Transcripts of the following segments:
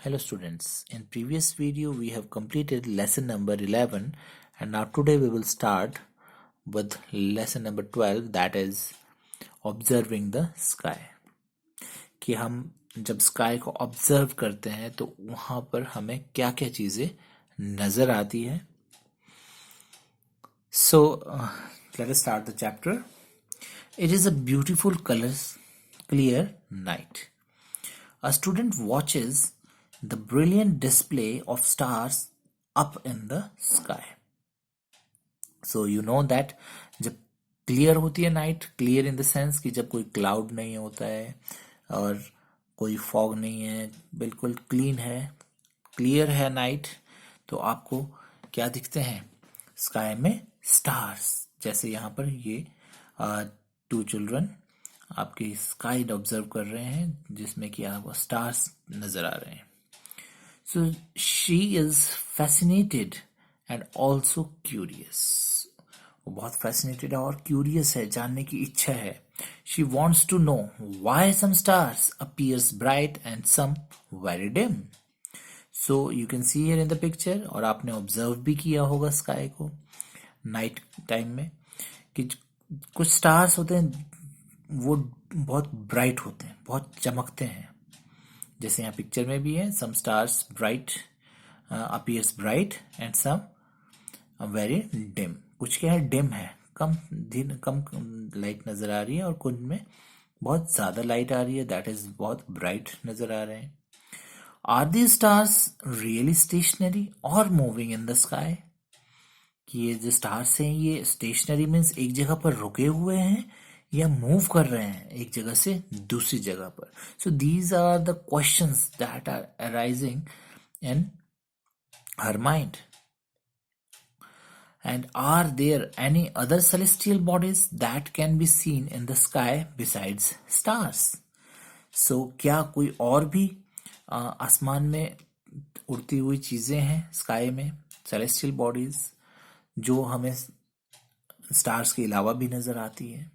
Hello students, in previous video we have completed lesson number 11 and now today we will start with lesson number 12 that is observing the sky. कि हम जब sky को observe करते हैं तो वहां पर हमें क्या क्या चीजें नजर आती है. So let us start the chapter. It is a beautiful clear night. A student watches the brilliant display of stars up in the sky. So you know that जब क्लियर होती है night, clear in the sense कि जब कोई cloud नहीं होता है और कोई फॉग नहीं है, बिल्कुल क्लीन है, क्लियर है नाइट, तो आपको क्या दिखते हैं स्काई में? स्टार्स. जैसे यहाँ पर ये टू चिल्ड्रन आपकी स्काई ऑब्जर्व कर रहे हैं जिसमें कि आपको स्टार्स नजर आ रहे हैं. So she is fascinated and also curious. वो बहुत fascinated है और curious है, जानने की इच्छा है. She wants to know why some stars appears bright and some very dim. So you can see here in the picture, और आपने observe भी किया होगा sky को night time में कि कुछ stars होते हैं वो बहुत bright होते हैं, बहुत चमकते हैं. जैसे यहाँ पिक्चर में भी है, some stars bright appears bright and some very dim. कुछ क्या है, डिम है, कम लाइट नजर आ रही है, और कुछ में बहुत ज्यादा लाइट आ रही है, दैट इज बहुत ब्राइट नजर आ रहे हैं. Are the stars really stationary और मूविंग इन द स्काई? कि ये जो स्टार्स हैं ये स्टेशनरी मीन्स एक जगह पर रुके हुए हैं या मूव कर रहे हैं एक जगह से दूसरी जगह पर. So these are the questions that are arising in her mind. And are there any other celestial bodies that can be seen in the sky besides stars? So क्या कोई और भी आसमान में उड़ती हुई चीजें हैं स्काई में, सेलेस्टियल बॉडीज, जो हमें स्टार्स के अलावा भी नजर आती है?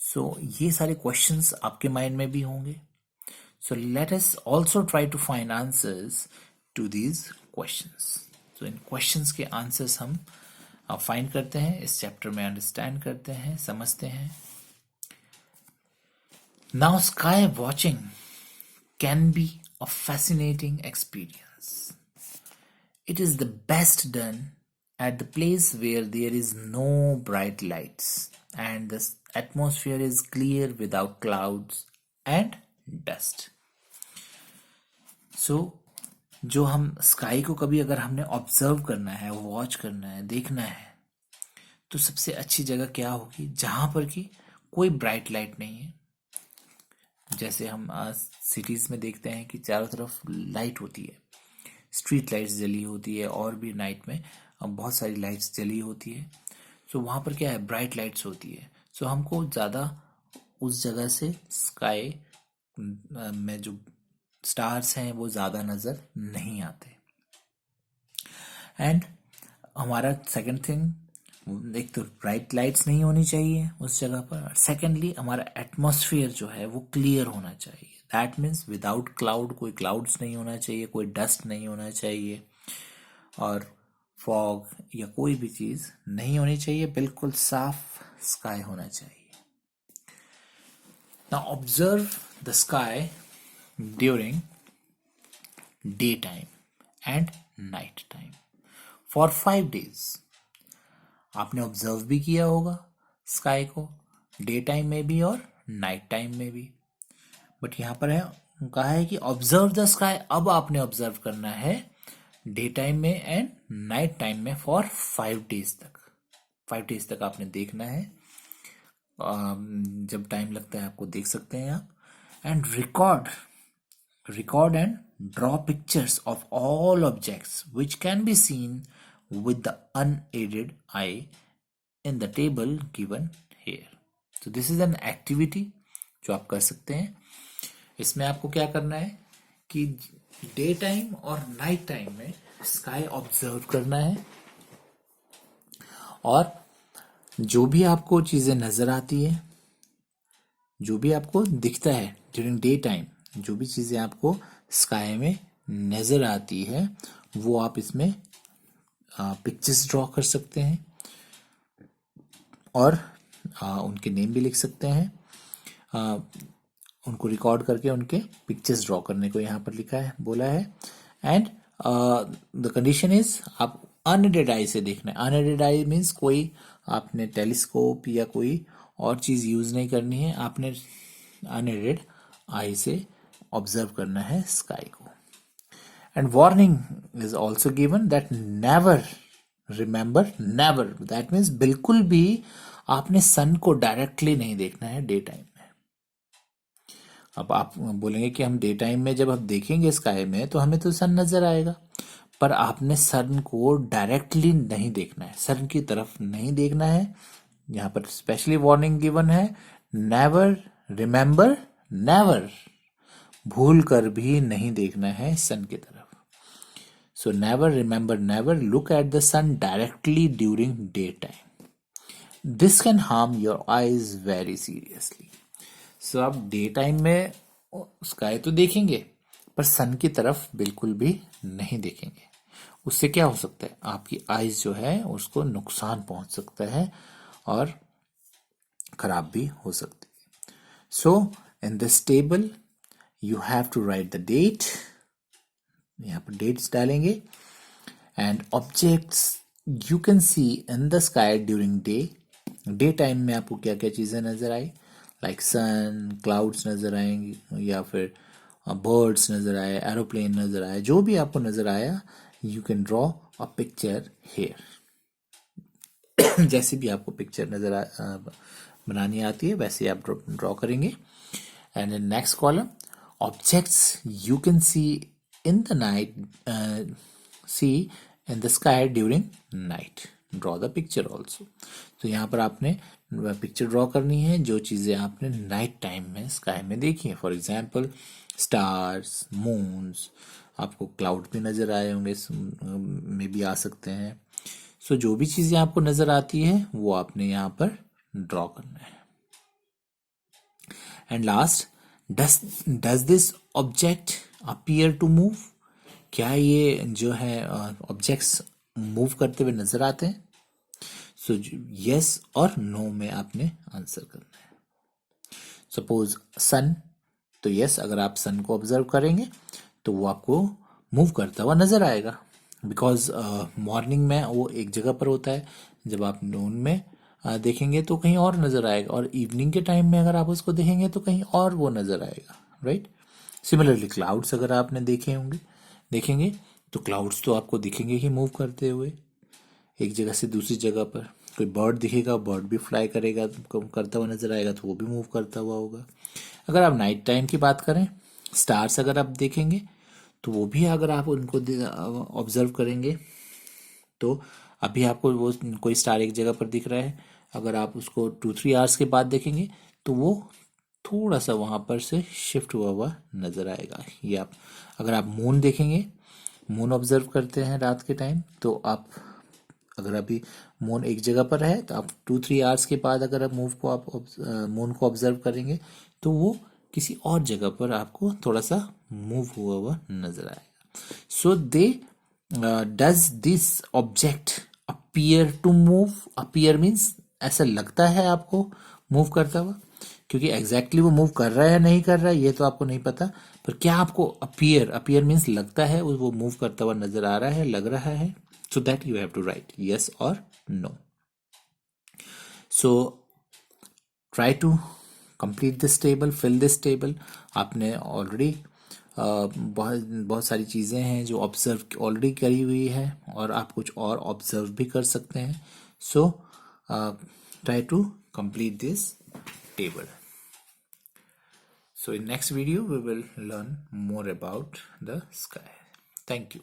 सो ये सारे क्वेश्चंस आपके माइंड में भी होंगे. So let us also try to find answers to these questions. So इन क्वेश्चंस के आंसर्स हम फाइंड करते हैं, इस चैप्टर में अंडरस्टैंड करते हैं, समझते हैं. Now sky watching can be a fascinating experience. It is the best done at the place where there is no bright lights and the atmosphere is clear without clouds and dust. So जो हम sky को कभी अगर हमने observe करना है, watch करना है, देखना है, तो सबसे अच्छी जगह क्या होगी? जहां पर कि कोई ब्राइट लाइट नहीं है. जैसे हम सिटीज में देखते हैं कि चारों तरफ लाइट होती है, स्ट्रीट लाइट्स जली होती है, और भी नाइट में बहुत सारी लाइट्स जली होती है. सो वहां पर क्या है, ब्राइट लाइट्स होती है. सो हमको ज्यादा उस जगह से स्काई में जो स्टार्स हैं वो ज्यादा नजर नहीं आते. एंड हमारा सेकंड थिंग, एक तो ब्राइट लाइट्स नहीं होनी चाहिए उस जगह पर, सेकेंडली हमारा एटमॉस्फेयर जो है वो क्लियर होना चाहिए. दैट मीन्स विदाउट क्लाउड, कोई क्लाउड्स नहीं होना चाहिए, कोई डस्ट नहीं होना चाहिए, और फॉग या कोई भी चीज नहीं होनी चाहिए, बिल्कुल साफ स्काई होना चाहिए. Now observe the sky during day time and night time for 5 days. आपने ऑब्जर्व भी किया होगा स्काई को डे टाइम में भी और नाइट टाइम में भी, बट यहां पर है कहा है कि ऑब्जर्व द स्काई. अब आपने ऑब्जर्व करना है डे टाइम में एंड नाइट टाइम में फॉर 5 days तक. 5 days तक आपने देखना है. जब टाइम लगता है आपको देख सकते हैं आप. And record and draw pictures of all objects which can be seen with the unaided I in the table given here. तो दिस इज एन एक्टिविटी जो आप कर सकते हैं. इसमें आपको क्या करना है कि डे टाइम और नाइट टाइम में स्काई ऑब्जर्व करना है, और जो भी आपको चीजें नजर आती है, जो भी आपको दिखता है ड्यूरिंग डे टाइम, जो भी चीजें आपको स्काई में नज़र आती है वो आप इसमें पिक्चर्स ड्रॉ कर सकते हैं और उनके नेम भी लिख सकते हैं। उनको रिकॉर्ड करके उनके पिक्चर्स ड्रॉ करने को यहाँ पर लिखा है, बोला है। एंड द कंडीशन इज आप अनएडेड आई से देखना है। अनएडेड आई मीन्स कोई आपने टेलीस्कोप या कोई और चीज़ यूज़ नहीं करनी है, आपने अनएडेड आई से ऑब्जर्व करना है स्काई को। And warning is also given that never, remember never, that means बिल्कुल भी आपने सन को डायरेक्टली नहीं देखना है डे टाइम में। अब आप बोलेंगे कि हम डे टाइम में जब हम देखेंगे स्काई में तो हमें तो सन नजर आएगा, पर आपने सन को डायरेक्टली नहीं देखना है, सन की तरफ नहीं देखना है। यहाँ पर स्पेशली वार्निंग गिवन है, नेवर, रिमेंबर नेवर, भूल कर भी नहीं देखना है सन की तरफ। So never, remember never look at the sun directly during day time, this can harm your eyes very seriously. So आप डे टाइम में स्काई तो देखेंगे पर सन की तरफ बिल्कुल भी नहीं देखेंगे, उससे क्या हो सकता है, आपकी आईज जो है उसको नुकसान पहुंच सकता है और खराब भी हो सकती है। So in this table you have to write the date, यहाँ पर डेट्स डालेंगे, and objects you can see in the sky during day time में आपको क्या क्या चीजें नजर आई, लाइक सन, क्लाउड्स नजर आएंगे या फिर बर्ड्स नजर आए, एरोप्लेन नजर आए, जो भी आपको नजर आया you can draw a picture here. जैसे भी आपको पिक्चर बनानी आती है वैसे आप ड्रॉ करेंगे। And in next column, objects you can see in the night, see in the sky during night, draw the picture also. तो यहाँ पर आपने पिक्चर ड्रॉ करनी है जो चीज़ें आपने नाइट टाइम में स्काई में देखी है। फॉर एग्जाम्पल स्टार्स, मून्स, आपको क्लाउड भी नज़र आए होंगे, में भी आ सकते हैं। सो जो भी चीज़ें आपको नज़र आती है वो आपने यहाँ पर ड्रॉ करना है। And last, does this object appear to move, क्या ये जो है ऑब्जेक्ट्स मूव करते हुए नजर आते हैं? सो यस और नो में आपने आंसर करना है। सपोज सन, तो यस, अगर आप सन को ऑब्जर्व करेंगे तो वो आपको मूव करता हुआ नजर आएगा, बिकॉज मॉर्निंग में वो एक जगह पर होता है, जब आप नून में देखेंगे तो कहीं और नजर आएगा, और इवनिंग के टाइम में अगर आप उसको देखेंगे तो कहीं और वो नजर आएगा, राइट। सिमिलरली क्लाउड्स अगर आपने देखेंगे तो क्लाउड्स तो आपको दिखेंगे ही मूव करते हुए एक जगह से दूसरी जगह पर। कोई बर्ड दिखेगा, बर्ड भी फ्लाई करेगा, करता हुआ नजर आएगा तो वो भी मूव करता हुआ होगा। अगर आप नाइट टाइम की बात करें, स्टार्स अगर आप देखेंगे तो वो भी अगर आप उनको ऑब्जर्व करेंगे तो अभी आपको वो कोई स्टार एक जगह पर दिख रहा है, अगर आप उसको 2-3 आवर्स के बाद देखेंगे तो वो थोड़ा सा वहां पर से शिफ्ट हुआ नजर आएगा। ये आप अगर आप मून देखेंगे, मून ऑब्जर्व करते हैं रात के टाइम, तो आप अगर अभी मून एक जगह पर है तो आप 2-3 आवर्स के बाद अगर आप मून को ऑब्जर्व करेंगे तो वो किसी और जगह पर आपको थोड़ा सा मूव हुआ नजर आएगा। So they does this object appear to move, appear means ऐसा लगता है आपको मूव करता हुआ, क्योंकि एग्जैक्टली वो मूव कर रहा है या नहीं कर रहा है ये तो आपको नहीं पता, पर क्या आपको अपीयर मीन्स लगता है वो मूव करता हुआ नजर आ रहा है, लग रहा है। So that you have to write yes और no. So try to complete this table, fill this table. आपने ऑलरेडी बहुत सारी चीज़ें हैं जो ऑब्जर्व ऑलरेडी करी हुई है और आप कुछ और ऑब्जर्व भी कर सकते हैं। So try to complete this table. So in next video we will learn more about the sky. Thank you.